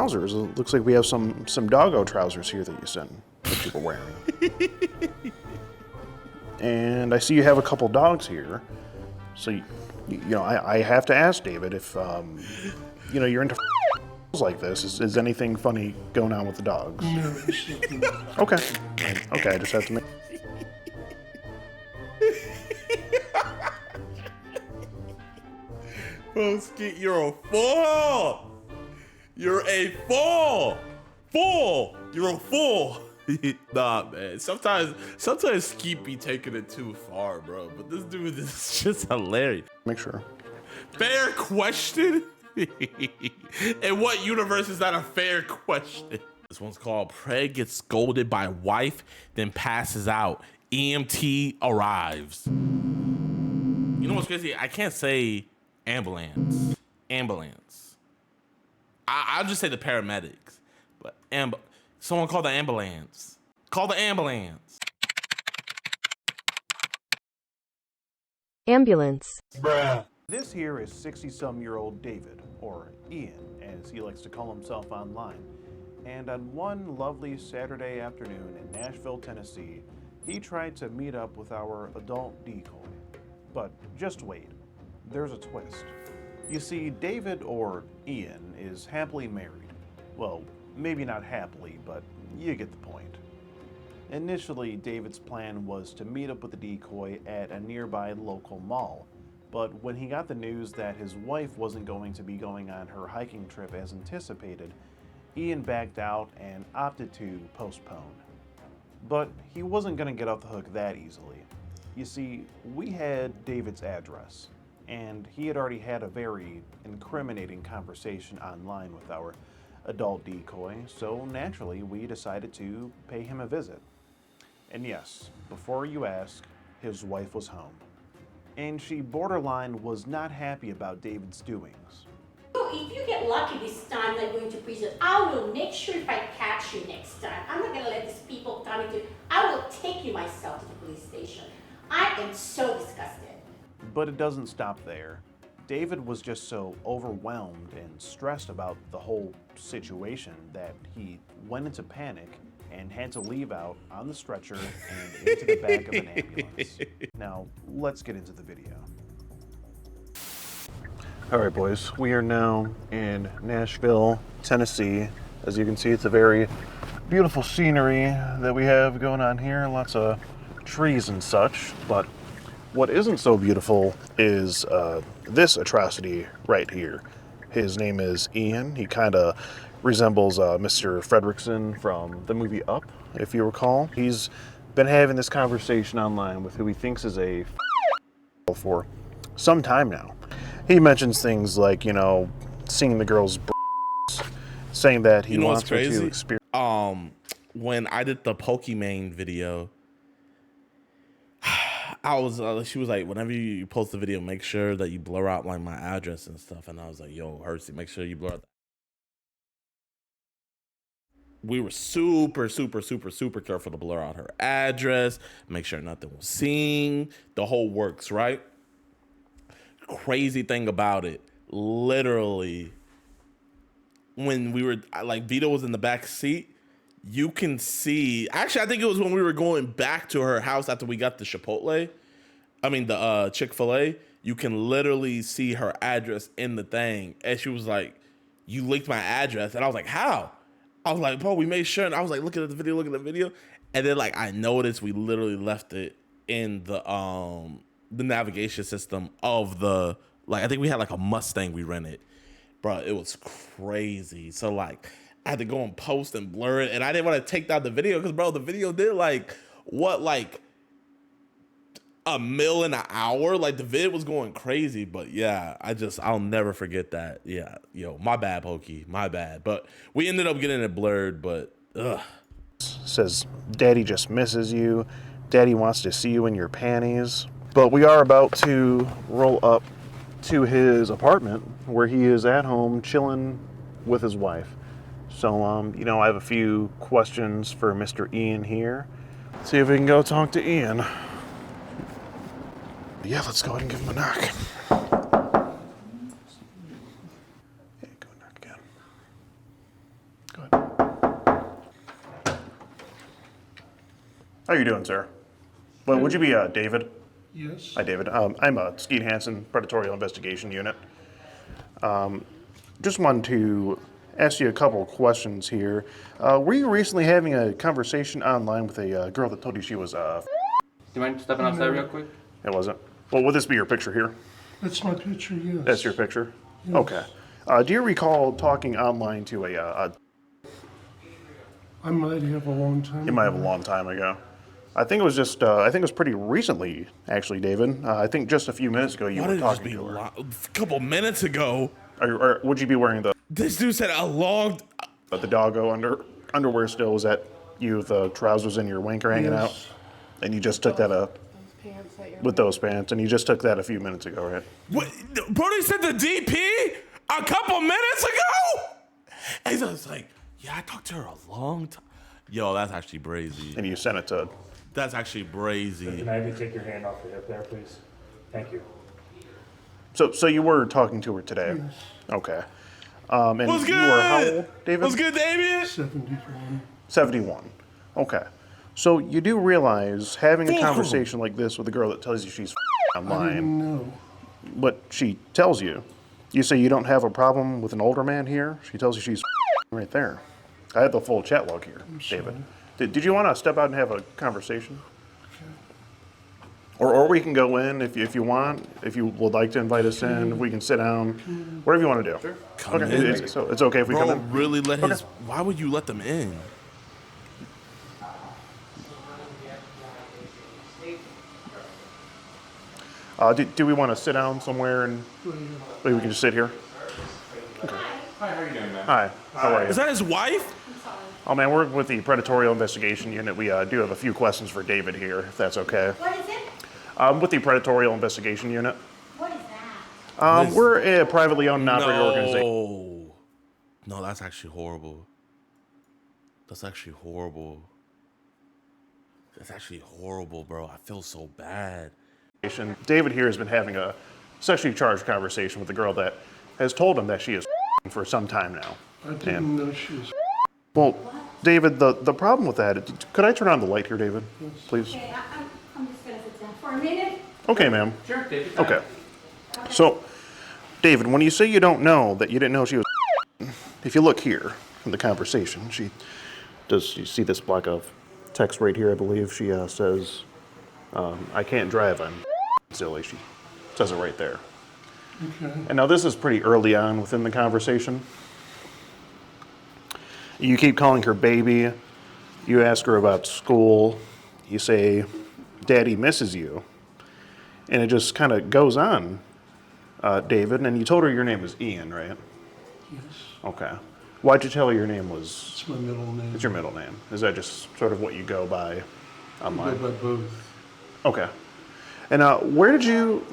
trousers. It looks like we have some doggo trousers here that you sent that you were wearing. And I see you have a couple dogs here. So, you know, I have to ask David if, you know, you're into like this. Is anything funny going on with the dogs? No. Okay. Okay, I just have to make... Bro, Skit, you're a fool! You're a fool! Fool! You're a fool! Nah, man. Sometimes Skeet be taking it too far, bro. But this dude is just hilarious. Make sure. Fair question? In what universe is that a fair question? This one's called Preg gets scolded by wife, then passes out. EMT arrives. You know what's crazy? I can't say ambulance. Ambulance. I'll just say the paramedics. But someone call the ambulance. Call the ambulance. Ambulance. Bruh. This here is 60-some-year-old David, or Ian, as he likes to call himself online. And on one lovely Saturday afternoon in Nashville, Tennessee, he tried to meet up with our adult decoy. But just wait, there's a twist. You see, David, or Ian, is happily married. Well, maybe not happily, but you get the point. Initially, David's plan was to meet up with the decoy at a nearby local mall. But when he got the news that his wife wasn't going to be going on her hiking trip as anticipated, Ian backed out and opted to postpone. But he wasn't going to get off the hook that easily. You see, we had David's address, and he had already had a very incriminating conversation online with our adult decoy, so naturally we decided to pay him a visit. And yes, before you ask, his wife was home. And she borderline was not happy about David's doings. If you get lucky this time, like going to prison, I will make sure if I catch you next time, I'm not gonna let these people come into, I will take you myself to the police station. I am so disgusted. But it doesn't stop there. David was just so overwhelmed and stressed about the whole situation that he went into panic and had to leave out on the stretcher and into the back of an ambulance. Now, let's get into the video. All right, boys, we are now in Nashville, Tennessee. As you can see, it's a very beautiful scenery that we have going on here, lots of trees and such, but what isn't so beautiful is this atrocity right here. His name is Ian. He kind of resembles Mr. Fredrickson from the movie Up, if you recall. He's been having this conversation online with who he thinks is a for some time now. He mentions things like, you know, seeing the girl's saying that he wants her to experience. When I did the Pokimane video, she was like, whenever you post the video, make sure that you blur out like my address and stuff. And I was like, yo, Hersey, make sure you blur out. We were super careful to blur out her address, make sure nothing was seen, the whole works, right? Crazy thing about it, literally, when we were, like, Vito was in the back seat, you can see, actually, I think it was when we were going back to her house after we got the the Chick-fil-A, you can literally see her address in the thing. And she was like, you leaked my address. And I was like, how? I was like, bro, we made sure. And I was like, look at the video. And then, like, I noticed we literally left it in the navigation system of the, like, I think we had like a Mustang we rented. Bro, it was crazy. So, like, I had to go and post and blur it. And I didn't want to take down the video because, bro, the video did like, what, like $1 million an hour? Like, the vid was going crazy. But yeah, I'll never forget that. Yeah, yo, my bad, Pokey, my bad. But we ended up getting it blurred, but ugh. Says, Daddy just misses you. Daddy wants to see you in your panties. But we are about to roll up to his apartment where he is at home chilling with his wife. So, you know, I have a few questions for Mr. Ian here. See if we can go talk to Ian. Yeah, let's go ahead and give him a knock. Hey, go knock again. How you doing, sir? Well, would you be David? Yes. Hi, David. I'm Skeet Hansen, Predatorial Investigation Unit. Just wanted to ask you a couple of questions here. Were you recently having a conversation online with a girl that told you she was Do you mind stepping outside real quick? It wasn't? Well, would this be your picture here? That's my picture, yes. That's your picture? Yes. Okay. Do you recall talking online to I might have a long time you might have a ago. long time ago. I think it was just, I think it was pretty recently, actually, David. I think just a few minutes ago you Why were did it just talking be to her. a couple minutes ago? Or would you be wearing This dude said a long. the doggo underwear still? Was that you with the trousers and your wanker hanging out? Yes. And you just took that up with those pants, and you just took that a few minutes ago, right? What? Brody said the DP a couple minutes ago? And I was like, yeah, I talked to her a long time. Yo, that's actually brazy. And you sent it to. That's actually brazy. Can I have you take your hand off the hip there, please? Thank you. So you were talking to her today? Yes. Okay. And What's you were how good? old, David? What's good, Damien? 71. 71. Okay. So you do realize having a Full. conversation like this with a girl that tells you she's I online, didn't know. what she tells you, you say you don't have a problem with an older man here. She tells you she's right there. I have the full chat log here, David. Did you want to step out and have a conversation? Or we can go in if you want. If you would like to invite us in, we can sit down. Whatever you want to do. Sure. Come Okay. in. So it's okay if we come Bro, in? really let Okay. his. Why would you let them in? Do we want to sit down somewhere and maybe we can just sit here? Hi, how are you doing, man? Hi, how are you? Is that his wife? Oh man, we're with the Predatorial Investigation Unit. We do have a few questions for David here, if that's okay. What is it? With the Predatorial Investigation Unit. What is that? We're a privately owned and operated organization. No, that's actually horrible. That's actually horrible. That's actually horrible, bro. I feel so bad. David here has been having a sexually charged conversation with a girl that has told him that she is for some time now. I didn't know she was. Well, David, the problem with that, could I turn on the light here, David, please? Okay, I'm just gonna sit down for a minute. Okay, ma'am. Sure, David. Okay. So, David, when you say you don't know that you didn't know she was, if you look here in the conversation, you see this block of text right here, I believe. She says, I can't drive, I'm silly. She says it right there. Okay. And now this is pretty early on within the conversation. You keep calling her baby. You ask her about school. You say, Daddy misses you. And it just kind of goes on, David. And you told her your name was Ian, right? Yes. Okay. Why'd you tell her your name was, It's my middle name. it's your middle name? Is that just sort of what you go by I online? go by both. Okay. And where did you,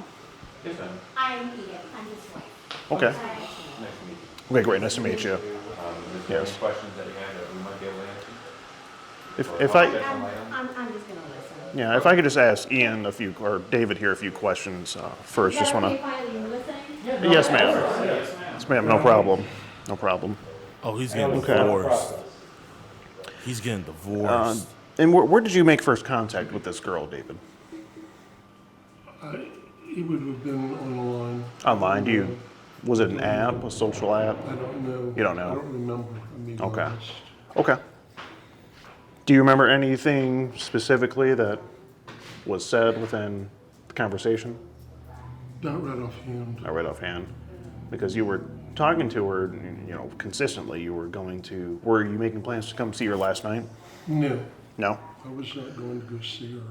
Yes, ma'am. I'm Ian. I'm his wife. okay. Nice to meet you. Okay, great, nice to meet you. Is there Yes. any questions that you have that we might be able to answer? If I, I'm just gonna listen. yeah, if I could just ask Ian or David here a few queses first, just want Is to. that okay if I'm listening? Yes, ma'am. Yes, ma'am. No problem. No problem. Oh, he's getting Okay. divorced. He's getting divorced. And where did you make first contact with this girl, David? It would have been online. Online? Was it an app, a social app? I don't know. You don't know? I don't remember. I'm being Okay. honest. Okay. Do you remember anything specifically that was said within the conversation? Not right offhand. Not right offhand. Because you were talking to her, consistently. You were were you making plans to come see her last night? No, No? I was not going to go see her.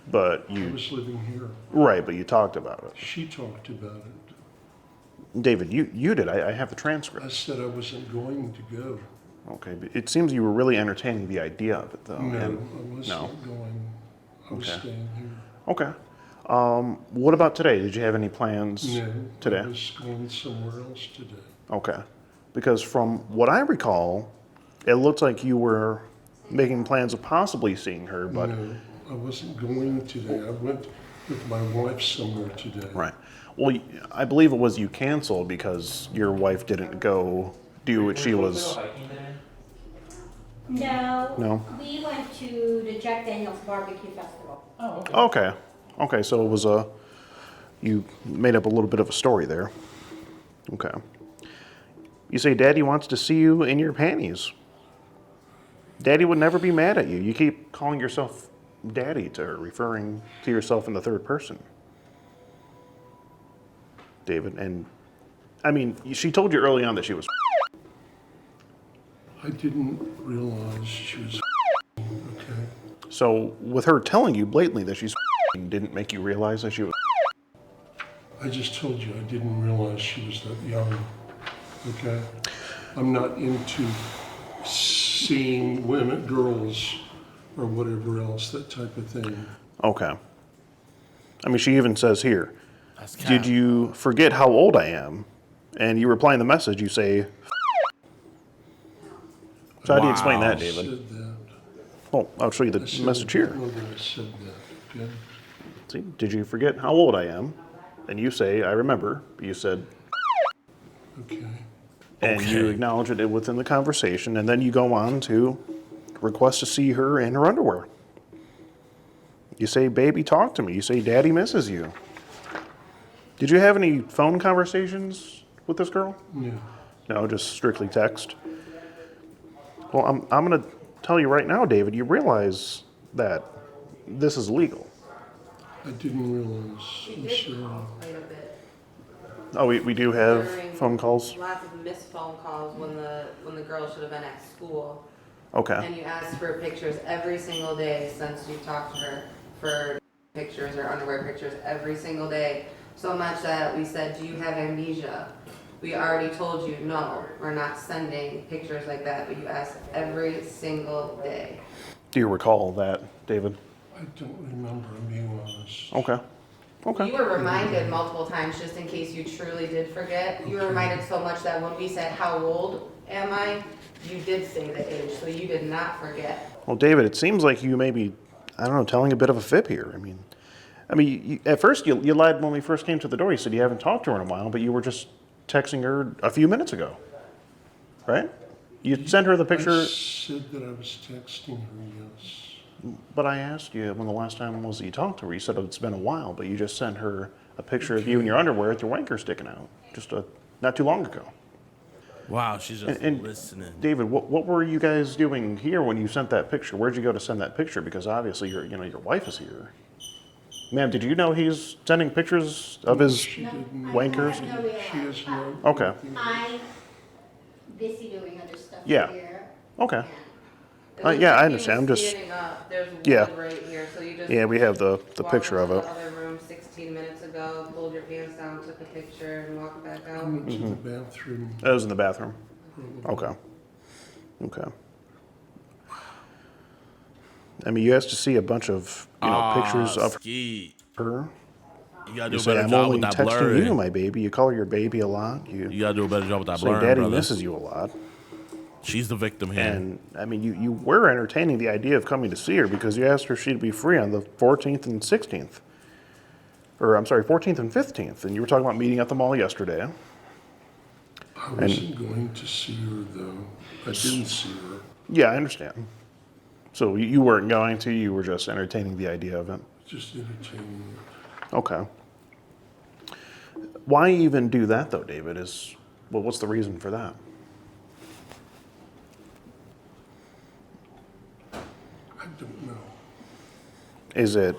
But I you, was living here. right, but you talked about it. She talked about it. David, you did. I have the transcript. I said I wasn't going to go. Okay, but it seems you were really entertaining the idea of it, though. No, and- I wasn't no. going. I was Okay. staying here. Okay. What about today? Did you have any plans No, today? I was going somewhere else today. Okay. Because from what I recall, it looked like you were making plans of possibly seeing her, but No, I wasn't going today. I went with my wife somewhere today. right. Well, I believe it was you canceled because your wife didn't go do what she was. No. No? We went to the Jack Daniel's Barbecue Festival. Oh, okay. Okay. Okay, so it was you made up a little bit of a story there. Okay. You say Daddy wants to see you in your panties. Daddy would never be mad at you. You keep calling yourself Daddy to her, referring to yourself in the third person. David, and I mean, she told you early on that she was. I didn't realize she was okay. So, with her telling you blatantly that she's didn't make you realize that she was. I just told you I didn't realize she was that young. Okay? I'm not into seeing women, girls, or whatever else, that type of thing. Okay. I mean, she even says here, That's did cap. you forget how old I am? And you reply in the message, you say. So, how do you explain that, I David? said that. Oh, I'll show you the I said message I here. don't know that I said that. Okay? See, did you forget how old I am? And you say, I remember. You said, Okay. and you Okay. acknowledge it within the conversation, and then you go on to request to see her in her underwear. You say, baby, talk to me. You say, Daddy misses you. Did you have any phone conversations with this girl? Yeah. No, just strictly text. Well, I'm going to tell you right now, David, you realize that this is legal. I didn't realize. She I'm did sorry. call quite a bit. Oh, we do have During phone calls? Lots of missed phone calls when the girl should have been at school. Okay. And you asked for pictures every single day since you talked to her for pictures or underwear pictures every single day. So much that we said, do you have amnesia? We already told you, no, we're not sending pictures like that, but you asked every single day. Do you recall that, David? I don't remember, I'm being honest. Okay. Okay. You were reminded multiple times, just in case you truly did forget. You were reminded so much that when we said, how old am I? You did say the age, so you did not forget. Well, David, it seems like you may be, I don't know, telling a bit of a fib here. I mean, at first you lied when we first came to the door. You said you haven't talked to her in a while, but you were just texting her a few minutes ago, right? You sent her the I picture, said that I was texting her, yes. but I asked you when the last time was that you talked to her. You said it's been a while, but you just sent her a picture of you in your underwear with your wanker sticking out, just not too long ago. Wow, she's just And listening. David, what were you guys doing here when you sent that picture? Where'd you go to send that picture? Because obviously your wife is here. Ma'am, did you know he's sending pictures of his wankers? I have no She is no. Okay. I'm busy doing other stuff Yeah. here. Okay. It yeah, I was understand. I'm just- standing up. There's Yeah. wood right here, so you just Yeah, we have the walked picture of into it. the other room 16 minutes ago, pulled your pants down, took a picture, and walked back I out. went to the bathroom. That was in the bathroom. probably. Okay. Okay. I mean, you asked to see a bunch of pictures of Ski. her. You gotta do You a say, better I'm job only with that texting blurring. you, my baby. You call her your baby a lot. You You gotta do a better job with that say blurring, Daddy brother. misses you a lot. She's the victim here. And, I mean, you were entertaining the idea of coming to see her because you asked her if she'd be free on the 14th and 16th. Or, I'm sorry, 14th and 15th. And you were talking about meeting at the mall yesterday. I wasn't going to see her, though. I didn't see her. Yeah, I understand. So you weren't going to, you were just entertaining the idea of it. Just entertaining her. Okay. Why even do that, though, David? What's the reason for that? I don't know. Is it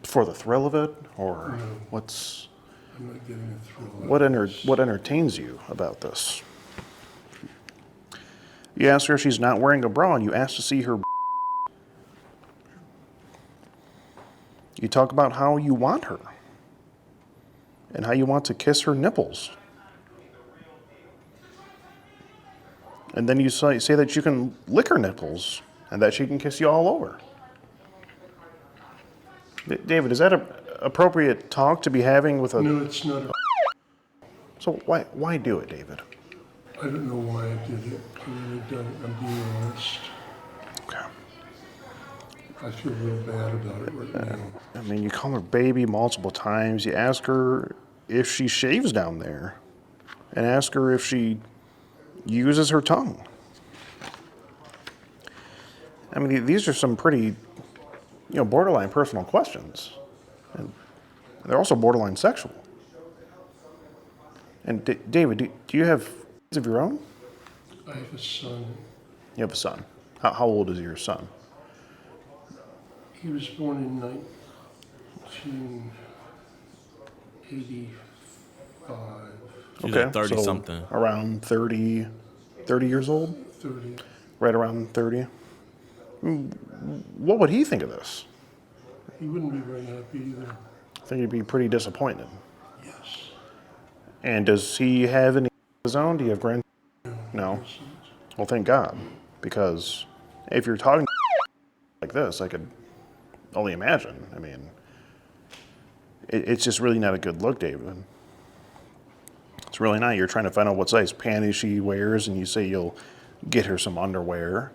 for the thrill of it, or No. what's I'm not getting a thrill out of this. what entertains you about this? You ask her if she's not wearing a bra, and you ask to see her. You talk about how you want her, and how you want to kiss her nipples. And then you say that you can lick her nipples, and that she can kiss you all over. David, is that a appropriate talk to be having with a... No, it's not. So why do it, David? I don't know why I did it. I really don't. I'm being honest. Okay. I feel real bad about it right now. I mean, you call her baby multiple times. You ask her if she shaves down there, and ask her if she uses her tongue. I mean, these are some pretty, borderline personal questions. And they're also borderline sexual. And David, do you have kids of your own? I have a son. You have a son. How old is your son? He was born in 1985. He's like 30 something. Around 30 years old? 30. Right around 30? What would he think of this? He wouldn't be very happy either. I think he'd be pretty disappointed. Yes. And does he have any of his own? Do you have grandchildren? No. Well, thank God. Because if you're talking like this, I could only imagine. I mean, it's just really not a good look, David. It's really not. You're trying to find out what size panties she wears, and you say you'll get her some underwear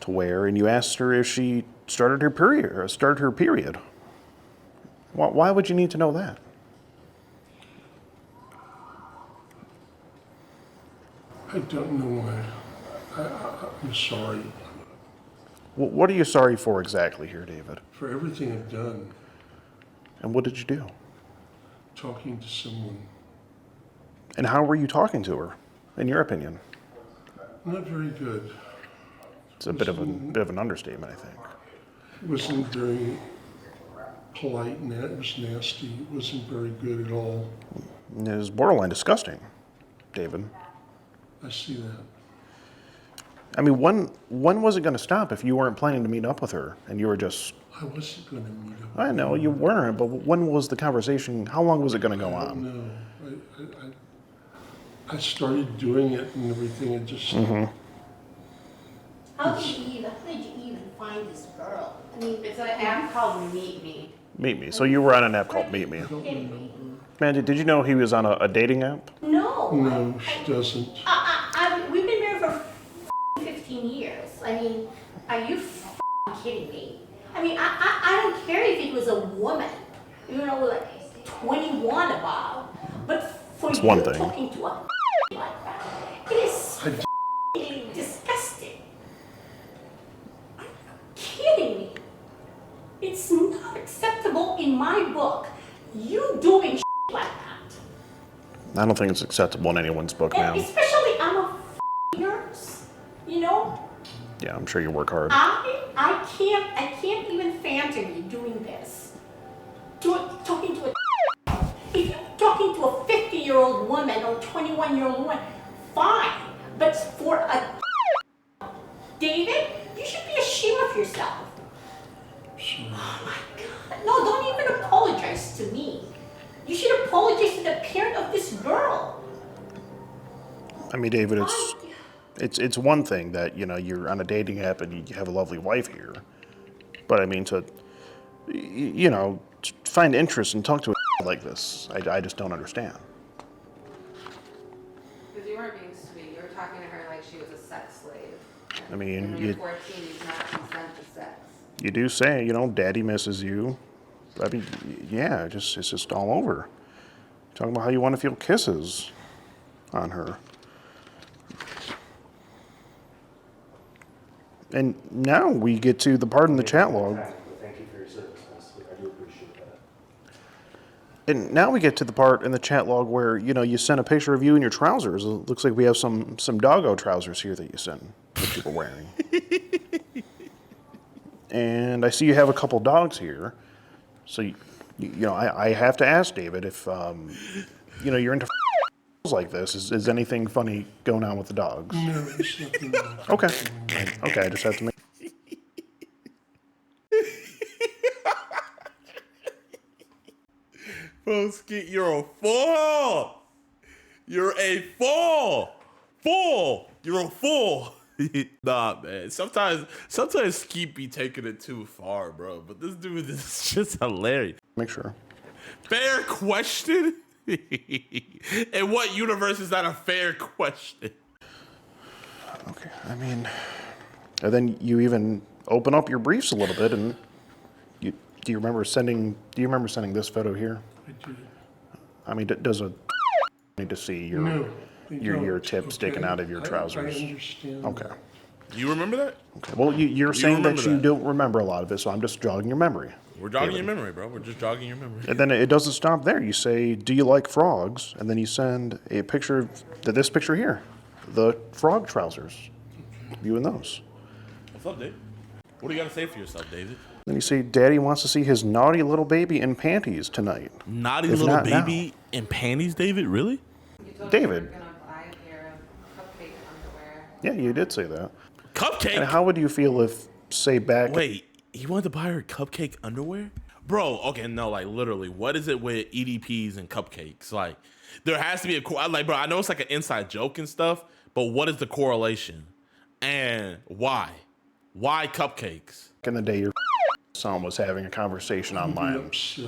to wear, and you asked her if she started her period. Why would you need to know that? I don't know why. I'm sorry What are you sorry for exactly here, David? for everything I've done, And what did you do? talking to someone. And how were you talking to her, in your opinion? Not very good. It's a bit of an understatement, I think. It wasn't very polite, and it was nasty. It wasn't very good at all. It was borderline disgusting, David. I see that. I mean, when was it going to stop if you weren't planning to meet up with her and you were just... I wasn't going to meet up. I know, you weren't, but when was the conversation, how long was it going to go on? No, I started doing it and everything, and just... How did you even find this girl? I mean, It's an app called Meet Me. Meet Me. So you were on an app called Meet Me. I don't remember. Man, did you know he was on a dating app? no. No, she doesn't. We've been married for 15 years. I mean, are you kidding me? I mean, I don't care if it was a woman, like 21 above, but for It's you one thing. talking to a like that, it is disgusting. Are you kidding me? It's not acceptable in my book. You doing like that. I don't think it's acceptable in anyone's book, And ma'am. especially I'm a nurse, Yeah, I'm sure you work hard. I can't even fathom you doing this. Talking to a if you're talking to a 50-year-old woman or 21-year-old woman, fine. But for a David, you should be ashamed of yourself. Sorry. Oh my God. No, don't even apologize to me. You should apologize to the parent of this girl. I mean, David, it's one thing that, you're on a dating app and you have a lovely wife here. But I mean, to find interest and talk to a like this, I just don't understand. Because you weren't being sweet. You were talking to her like she was a sex slave. I mean, And when you're 14, you cannot consent to sex. You do say, Daddy misses you. I mean, yeah, it's just all over. Talking about how you want to feel kisses on her. And now we get to the part in the chat log. Thank you for your service. I do appreciate that. And now we get to the part in the chat log where, you sent a picture of you in your trousers. It looks like we have some doggo trousers here that you sent, that you were wearing. And I see you have a couple dogs here. So, I have to ask David if, you're into like this. Is anything funny going on with the dogs? No, there's nothing wrong. Okay. Okay, I just have to make... Bro, Skit, you're a fool. You're a fool. Fool. You're a fool. Nah, man. Sometimes Skeet be taking it too far, bro. But this dude is just hilarious. Make sure. Fair question? In what universe is that a fair question? Okay, I mean... And then you even open up your briefs a little bit, and do you remember sending this photo here? I did. I mean, does a need to see your No, they your don't, tip sticking okay? out of your trousers? I understand. Okay. You remember that? Okay. Well, you're saying that remember you that. don't remember a lot of it, so I'm just jogging your memory. We're jogging David. your memory, bro. We're just jogging your memory. And then it doesn't stop there. You say, "Do you like frogs?" And then you send a picture of this picture here, the frog trousers. You and those. What's up, Dave? What do you got to say for yourself, David? Then you say, "Daddy wants to see his naughty little baby in panties tonight." Naughty If little not now. baby in panties, David? Really? You told David. me you were gonna buy a pair of cupcake underwear. Yeah, you did say that. Cupcake? And how would you feel if, say, back? Wait, he wanted to buy her cupcake underwear? Bro, okay, no, like literally, what is it with EDPs and cupcakes? Like, there has to be like, bro, I know it's like an inside joke and stuff, but what is the correlation? And why? Why cupcakes? Back in the day, your son was having a conversation I'd be online. upset.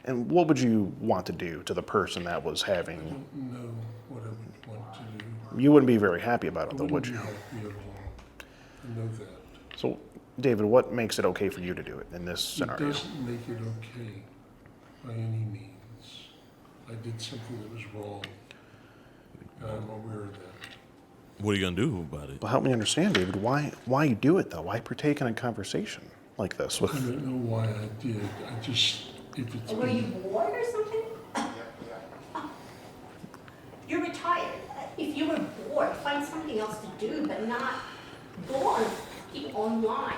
And what would you want to do to the person that was having? Know what I would want to do. You wouldn't be very happy about it, I though, wouldn't would be you? happy at all. I know that. So, David, what makes it okay for you to do it in this It scenario? doesn't make it okay by any means. I did something that was wrong. And I'm aware of that. What are you gonna do about it? Well, help me understand, David. Why you do it though? Why partake in a conversation like this? I With don't know why I did. I just, if it's Were you been, bored or something? You're retired. If you were bored, find something else to do, but not go on people online.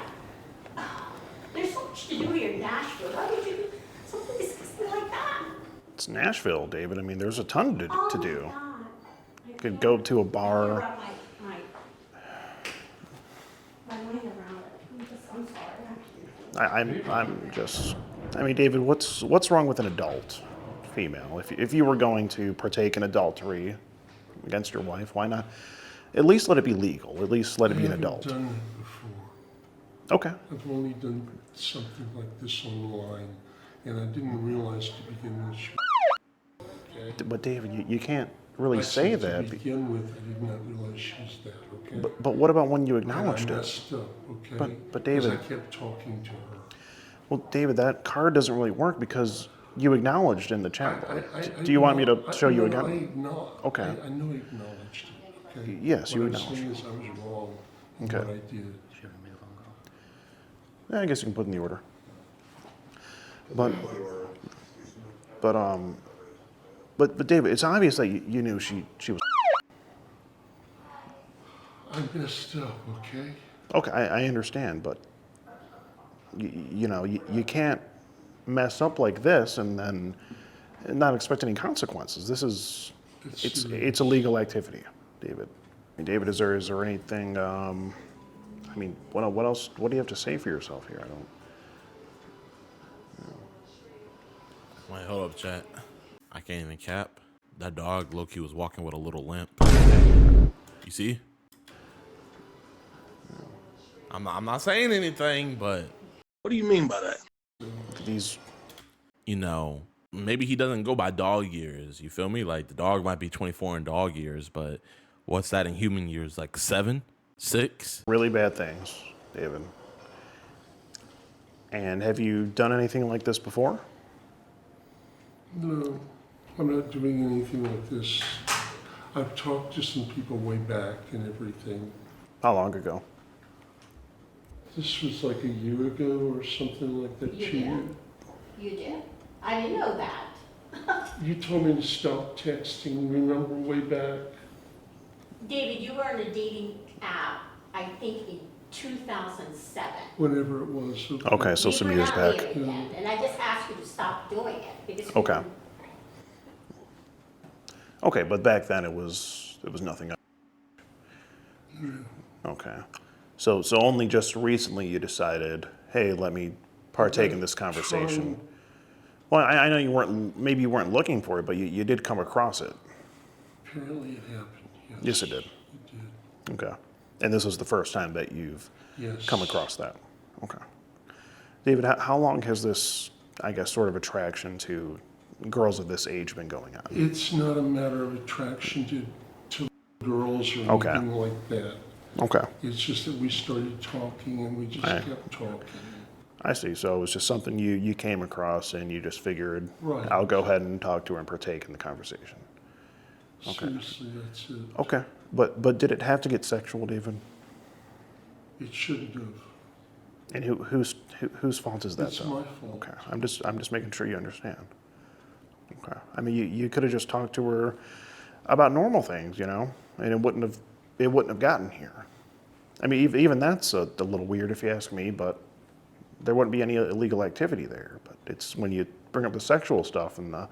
There's so much to do here in Nashville. Why would you do something disgusting like that? it's Nashville, David. I mean, there's a ton to Oh my do. God. You could go to a I can't bar. wrap my mind around it. I'm sorry. I'm just. I mean, David, what's wrong with an adult female? If you were going to partake in adultery against your wife, why not? At least let it be legal. At least let it I be an haven't adult. done it before. Okay. I've only done something like this online, and I didn't realize to begin with. Okay? But David, you can't really I say said that. To begin with, I did not realize she was that, okay? But what about when you And acknowledged I it? messed up, okay? But Because David- I kept talking to her. Well, David, that card doesn't really work because you acknowledged in the chat. I Do you want me to I- show you no, again? Okay. Okay. I know I acknowledged it, okay? Yes, you What I'm acknowledged saying is I was wrong in Okay. what I did. Yeah, I guess you can put in the order. But David, it's obvious that you knew she was. I messed up, okay? Okay, I understand, but you can't mess up like this and then not expect any consequences. This is it's a legal activity, David. I mean, David, is there anything? I mean, what else? What do you have to say for yourself here? I don't. Wait, hold up, chat. I can't even cap. That dog, Loki, was walking with a little limp. You see? I'm not saying anything, but What do you mean by that? These. you know, maybe he doesn't go by dog years. You feel me? Like the dog might be 24 in dog years, but what's that in human years? Like 7, 6? Really bad things, David. And have you done anything like this before? No, I'm not doing anything like this. I've talked to some people way back and everything. How long ago? This was like a year ago or something like that. You She- did? You did? I didn't know that. You told me to stop texting, remember way back? David, you were on a dating app, I think in 2007. Whenever it was. Okay, so some You were years not back. married then, and I just asked you to stop doing it because. Okay. Okay, but back then it was nothing. Okay. So only just recently you decided, hey, let me partake in this conversation. Well, I know you weren't looking for it, but you did come across it. Apparently it happened, yes. Yes, it did. It did, Okay. And this was the first time that you've yes. come across that. Okay. David, how long has this, I guess, sort of attraction to girls of this age been going on? It's not a matter of attraction to girls or Okay. anything like that. Okay. It's just that we started talking and we just Right. kept talking. I see. So it was just something you came across and you just figured, Right. I'll go ahead and talk to her and partake in the conversation. Okay. Seriously, that's it. Okay. But did it have to get sexual, David? It shouldn't have. And whose fault is that? It's though? my fault. Okay, I'm just making sure you understand. Okay, I mean you could have just talked to her about normal things, you know, and it wouldn't have gotten here. I mean even that's a little weird if you ask me, but there wouldn't be any illegal activity there. But it's when you bring up the sexual stuff and the,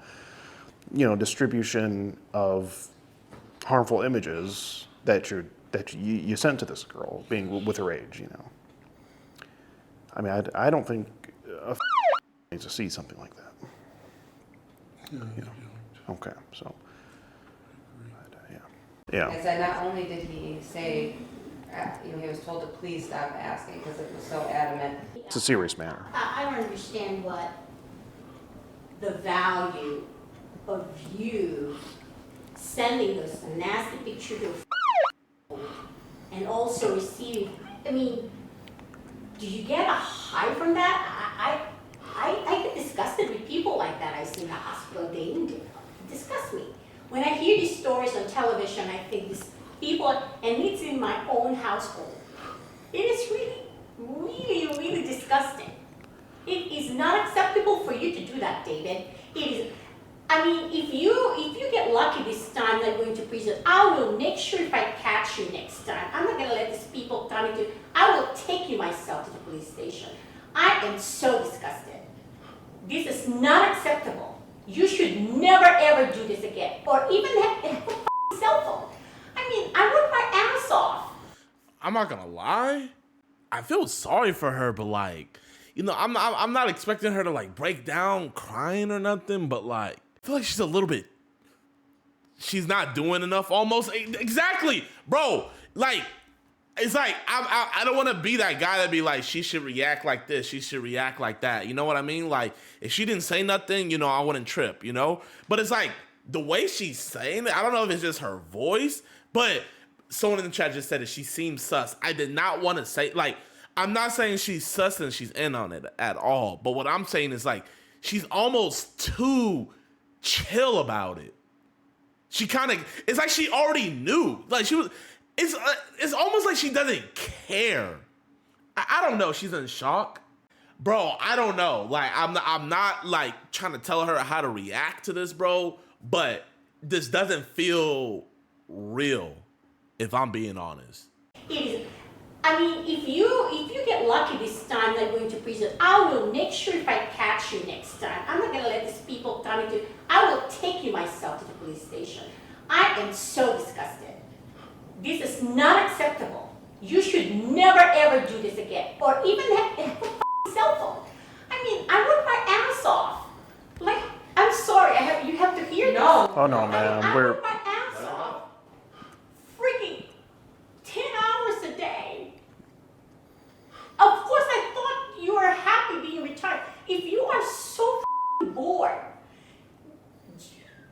you know, distribution of harmful images that you sent to this girl being with her age, you know. I mean, I don't think a needs to see something like that. Yeah, You you know. don't. Okay, so, yeah. I said not only did he say, you know, he was told to please stop asking because it was so adamant. It's a serious matter. I don't understand what the value of you sending those nasty pictures of and also receiving, I mean, do you get a high from that? I get disgusted with people like that I see in the hospital. They disgust me. When I hear these stories on television, I think these people, and it's in my own household. It is really disgusting. It is not acceptable for you to do that, David. It is. I mean, if you get lucky this time, like going to prison, I will make sure if I catch you next time. I'm not gonna let these people come into. I will take you myself to the police station. I am so disgusted. This is not acceptable. You should never ever do this again, or even have a cell phone. I mean, I work my ass off. I'm not gonna lie. I feel sorry for her, but like, you know, I'm not expecting her to like break down crying or nothing, but like, I feel like she's a little bit, she's not doing enough almost. Exactly, bro. Like, it's like, I don't want to be that guy that be like, she should react like this, she should react like that. You know what I mean? Like, if she didn't say nothing, you know, I wouldn't trip, you know? But it's like, the way she's saying it, I don't know if it's just her voice, but someone in the chat just said it, she seems sus. I did not want to say, like, I'm not saying she's sus and she's in on it at all. But what I'm saying is like, she's almost too chill about it. She kind of, it's like she already knew. Like she was, it's almost like she doesn't care. I don't know. She's in shock. Bro, I don't know. Like, I'm not like trying to tell her how to react to this, bro. But this doesn't feel real, if I'm being honest. It is. I mean, if you get lucky this time, like going to prison, I will make sure if I catch you next time. I'm not gonna let these people come into. I will take you myself to the police station. I am so disgusted. This is not acceptable. You should never ever do this again, or even have a cell phone. I mean, I work my ass off. Like, I'm sorry, you have to hear this. Oh no, man, I we're work my ass off. Freaking 10 hours a day. Of course, I thought you were happy being retired. If you are so bored,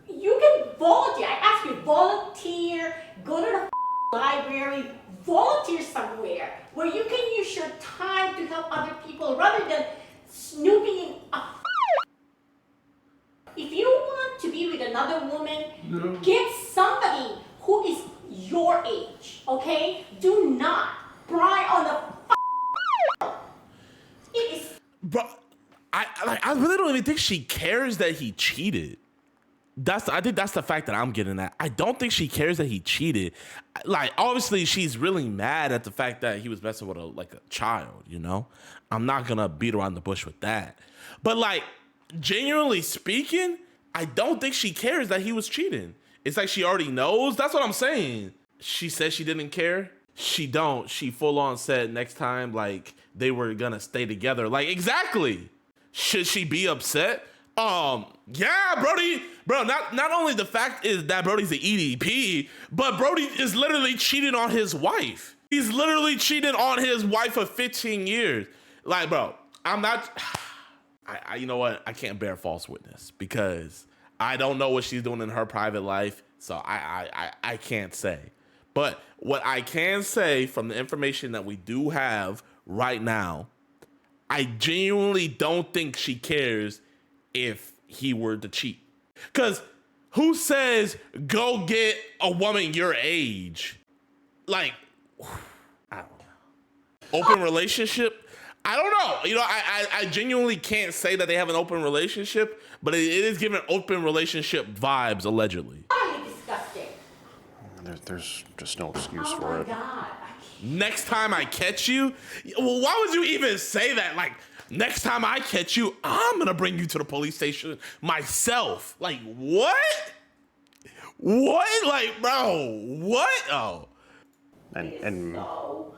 you can volunteer. I ask you, volunteer, go to the library, volunteer somewhere where you can use your time to help other people rather than snooping in a. If you want to be with another woman, get somebody who is your age, okay? Do not pry on the. It is. Bro, I really don't even think she cares that he cheated. I think that's the fact that I'm getting at. I don't think she cares that he cheated. Like, obviously, she's really mad at the fact that he was messing with a child, you know? I'm not gonna beat around the bush with that. But like, genuinely speaking, I don't think she cares that he was cheating. It's like she already knows. That's what I'm saying. She said she didn't care. She don't. She full on said next time, like, they were gonna stay together. Like, exactly. Should she be upset? Yeah, Brody. Bro, not only the fact is that Brody's the EDP, but Brody is literally cheating on his wife. He's literally cheating on his wife of 15 years. Like, bro, I'm not, you know what? I can't bear false witness because I don't know what she's doing in her private life. So I can't say. But what I can say from the information that we do have right now, I genuinely don't think she cares if he were to cheat. Because who says go get a woman your age? Like, I don't know. Open relationship? I don't know. You know, I genuinely can't say that they have an open relationship, but it is giving open relationship vibes, allegedly. Utterly disgusting. There's just no excuse Oh for my it. God. Next time I catch you, well, why would you even say that? Like, next time I catch you, I'm gonna bring you to the police station myself. Like, what? What? Like, bro, what? Oh. And So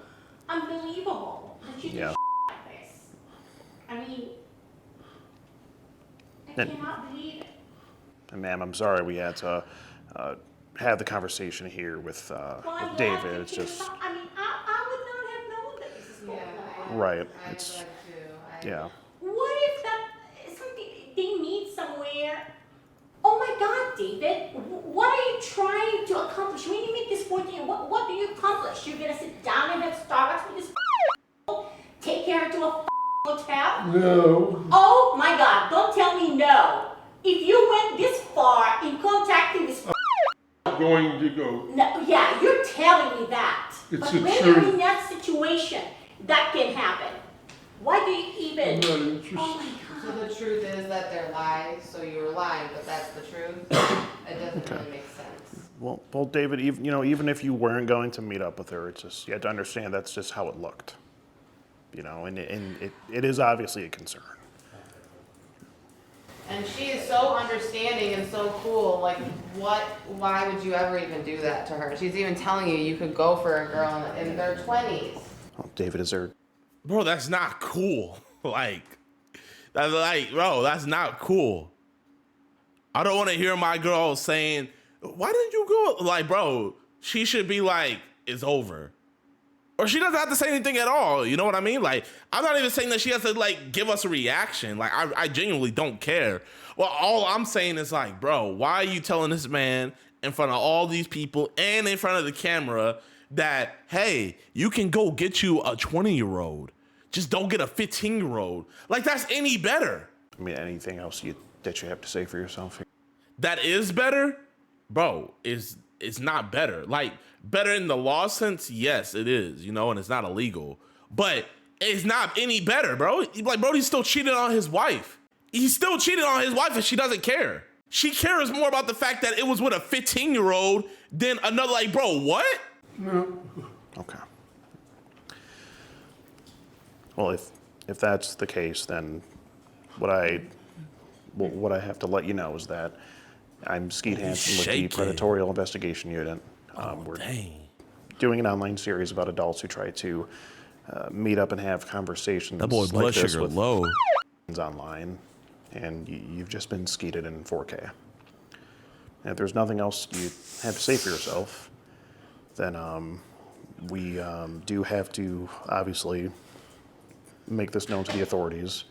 unbelievable that you do Yeah. like this. I mean, I And- cannot believe it. And ma'am, I'm sorry we had to have the conversation here with Well, David. yeah, It's just I mean, I would not have known that this is going on. right. I It's would too. yeah. What if that something they meet somewhere? Oh my God, David, what are you trying to accomplish? When you make this point, what do you accomplish? You're gonna sit down and have Starbucks with this take her to a hotel? No, Oh my God, don't tell me no. If you went this far in contacting this I'm going to go. no, yeah, you're telling me that. It's but the when you're truth. in that situation, that can happen. Why do you even? I'm not Oh interested. my So God. the truth is that they're lies, so you were lying, but that's the truth? It doesn't really make sense. Well, David, even if you weren't going to meet up with her, it's just you have to understand that's just how it looked. You know, and it is obviously a concern. And she is so understanding and so cool. Like, why would you ever even do that to her? She's even telling you could go for a girl in their 20s. Well, David, is there? Bro, that's not cool. Like, that's like, bro, that's not cool. I don't want to hear my girl saying, why didn't you go? Like, bro, she should be like, it's over. Or she doesn't have to say anything at all. You know what I mean? Like, I'm not even saying that she has to, like, give us a reaction. Like, I genuinely don't care. Well, all I'm saying is, like, bro, why are you telling this man in front of all these people and in front of the camera that, hey, you can go get you a 20-year-old. Just don't get a 15-year-old. Like, that's any better. I mean, anything else that you have to say for yourself? That is better, bro, is not better. Like, better in the law sense, yes, it is, you know, and it's not illegal. But it's not any better, bro. Like, bro, he's still cheating on his wife. He's still cheating on his wife and she doesn't care. She cares more about the fact that it was with a 15-year-old than another, like, bro, what? No. Okay. Well, if that's the case, then what I have to let you know is that I'm Skeet Hansen with the shaking. Predatorial Investigation Unit. We're Dang. doing an online series about adults who try to meet up and have conversations That boy like blood this sugar with low. online, and you've just been skeeted in 4K. And if there's nothing else you have to say for yourself, then we do have to obviously make this known to the authorities,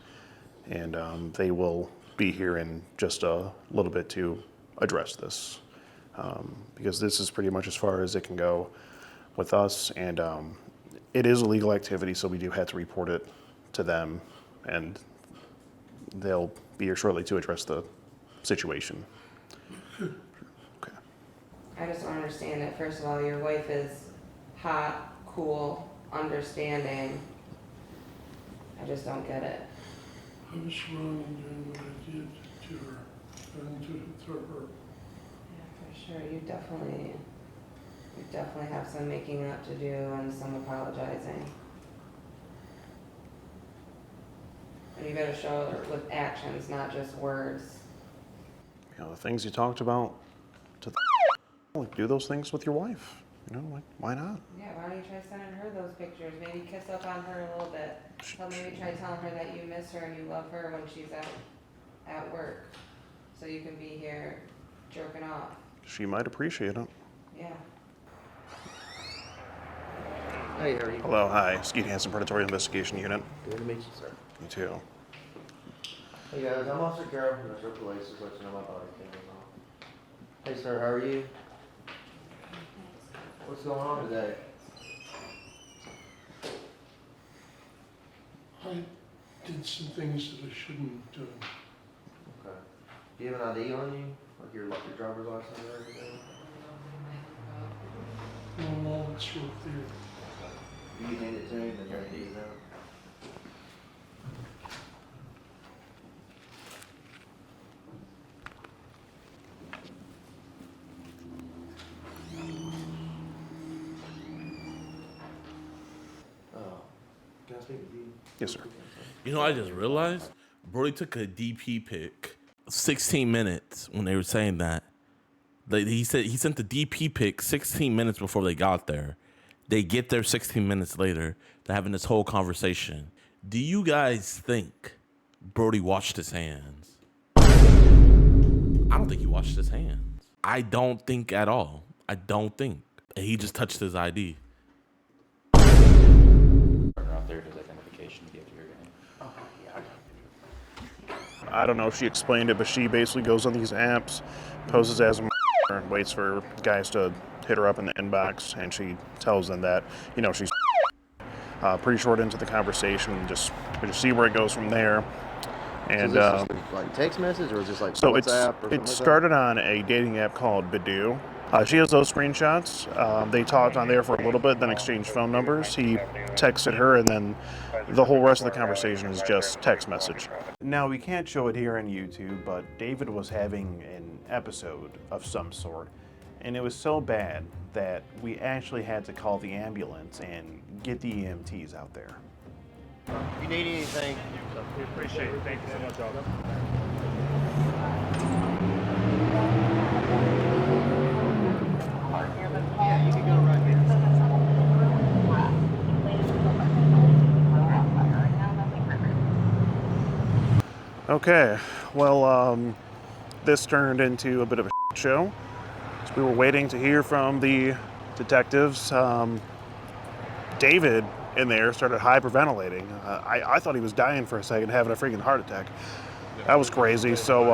and they will be here in just a little bit to address this, because this is pretty much as far as it can go with us, and it is illegal activity, so we do have to report it to them, and they'll be here shortly to address the situation. Okay. I just don't understand it. First of all, your wife is hot, cool, understanding. I just don't get it. I was wrong in doing what I did to her, and to her. Yeah, for sure. You definitely have some making up to do and some apologizing. And you gotta show it with actions, not just words. You know, the things you talked about, like, do those things with your wife. You know, like, why not? Yeah, why don't you try sending her those pictures? Maybe kiss up on her a little bit. Maybe try telling her that you miss her and you love her when she's at work. So you can be here jerking off. She might appreciate it. Yeah. Hey, how are you? Hello, hi, Skeet Hansen, Predatorial Investigation Unit. Good to meet you, sir. You too. Hey guys, I'm Officer Carroll from the Metro Police, just let you know my body camera's on. Hey sir, how are you? What's going on today? I did some things that I shouldn't have done. Okay. Do you have an ID on you? Like your driver's license or anything? No, it's right there. You can hand it to me, then you're gonna use it. Oh, can I speak with you? Yes, sir. You know, I just realized Brody took a DP pic 16 minutes when they were saying that. He said he sent the DP pic 16 minutes before they got there. They get there 16 minutes later. They're having this whole conversation. Do you guys think Brody washed his hands? I don't think he washed his hands. I don't think at all. I don't think. He just touched his ID. Partner out there does identification to get to your game. I don't know if she explained it, but she basically goes on these apps, poses as a and waits for guys to hit her up in the inbox, and she tells them that, you know, she's pretty short into the conversation. We just see where it goes from there. And So is this just like text message, or is this like so WhatsApp or something it started on a dating app called Badoo. She has those screenshots. They talked on there for a little bit, then exchanged phone numbers. He texted her, and then the whole rest of the conversation is just text message. Now, we can't show it here on YouTube, but David was having an episode of some sort, and it was so bad that we actually had to call the ambulance and get the EMTs out there. If you need anything, We appreciate it. Thank you so much, Alvin. yeah, you can go right here. Okay, well, this turned into a bit of a show. So we were waiting to hear from the detectives. David in there started hyperventilating. I thought he was dying for a second, having a freaking heart attack. That was crazy. So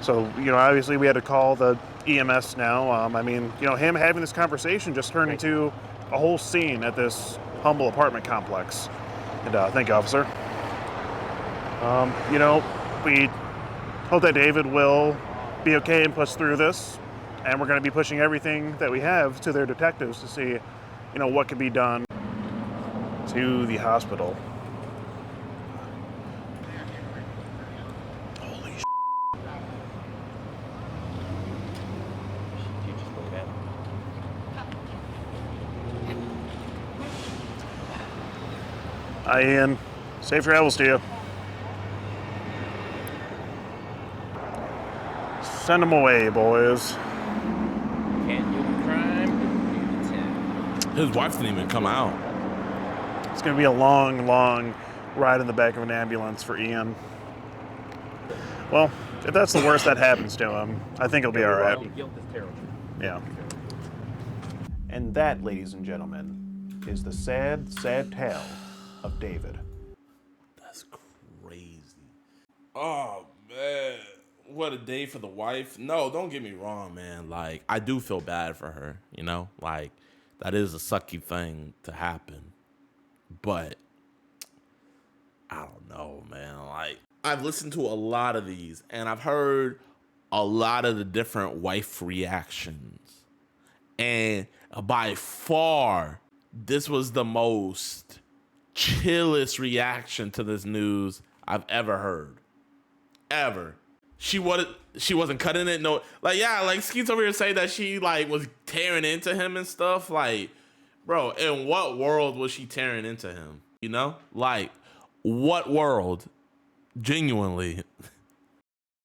you know, obviously we had to call the EMS now. I mean, you know, him having this conversation just turned into a whole scene at this humble apartment complex. And thank you, officer. You know, we hope that David will be okay and push through this. And we're going to be pushing everything that we have to their detectives to see, you know, what can be done to the hospital. Holy sh**. Hi, Ian. Safe travels to you. Send them away, boys. Can't do the crime, do the 10. His wife didn't even come out. It's going to be a long, long ride in the back of an ambulance for Ian. Well, if that's the worst that happens to him, I think he'll be all right. Guilt is terrible. Yeah. And that, ladies and gentlemen, is the sad, sad tale of David. That's crazy. Oh, man. What a day for the wife. No, don't get me wrong, man. Like, I do feel bad for her, you know? Like, that is a sucky thing to happen. But, I don't know, man. Like, I've listened to a lot of these, and I've heard a lot of the different wife reactions. And by far, this was the most chillest reaction to this news I've ever heard. Ever. She wasn't cutting it. No, like, yeah, like Skeet's over here saying that she like was tearing into him and stuff. Like, bro, in what world was she tearing into him? You know, like, what world? Genuinely.